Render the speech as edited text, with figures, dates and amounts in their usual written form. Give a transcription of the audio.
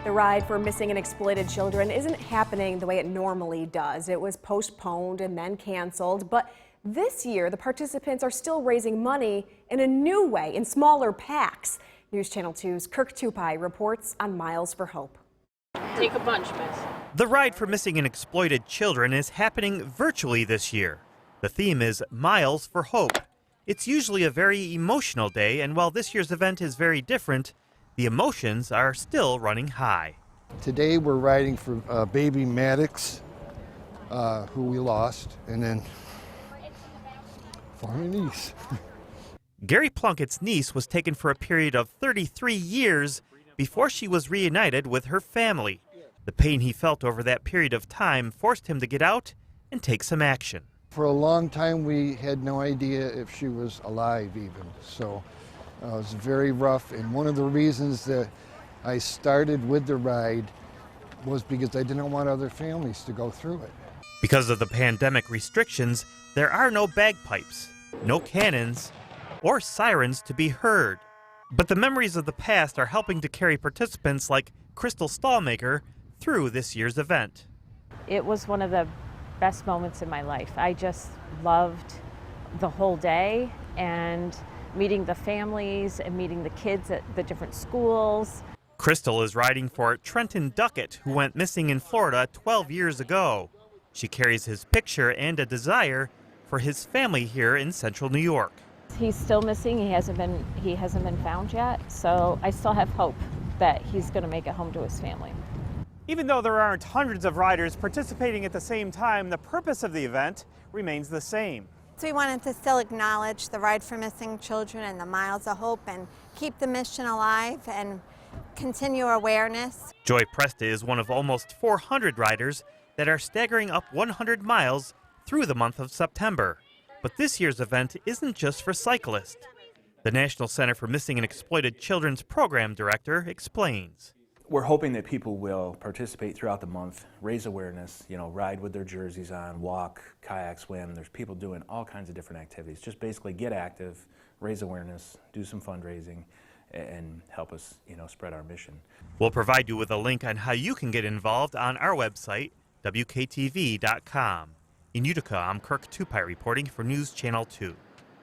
The ride for missing and exploited children isn't happening the way it normally does. It was postponed and then canceled, but this year the participants are still raising money in a new way, in smaller packs. News Channel 2's Kirk Tupai reports on Miles for Hope. Take a bunch, miss. The ride for missing and exploited children is happening virtually this year. The theme is Miles for Hope. It's usually a very emotional day, and while this year's event is very different, the emotions are still running high. Today we're riding for baby Maddox, who we lost, and then for her niece. Gary Plunkett's niece was taken for a period of 33 years before she was reunited with her family. The pain he felt over that period of time forced him to get out and take some action. For a long time we had no idea if she was alive even, so it was very rough. And one of the reasons that I started with the ride was because I didn't want other families to go through it. Because of the pandemic restrictions, there are no bagpipes, no cannons, or sirens to be heard. But the memories of the past are helping to carry participants like Crystal Stallmaker through this year's event. It was one of the best moments in my life. I just loved the whole day and meeting the families and meeting the kids at the different schools. Crystal is riding for Trenton Duckett, who went missing in Florida 12 years ago. She carries his picture and a desire for his family here in central New York. He's still missing. He hasn't been found yet, so I still have hope that he's going to make it home to his family. Even though there aren't hundreds of riders participating at the same time, the purpose of the event remains the same. So we wanted to still acknowledge the Ride for Missing Children and the Miles of Hope and keep the mission alive and continue awareness. Joy Presta is one of almost 400 riders that are staggering up 100 miles through the month of September. But this year's event isn't just for cyclists. The National Center for Missing and Exploited Children's Program Director explains. We're hoping that people will participate throughout the month, raise awareness, ride with their jerseys on, walk, kayak, swim. There's people doing all kinds of different activities. Just basically get active, raise awareness, do some fundraising, and help us, spread our mission. We'll provide you with a link on how you can get involved on our website, WKTV.com. In Utica, I'm Kirk Tupai reporting for News Channel 2.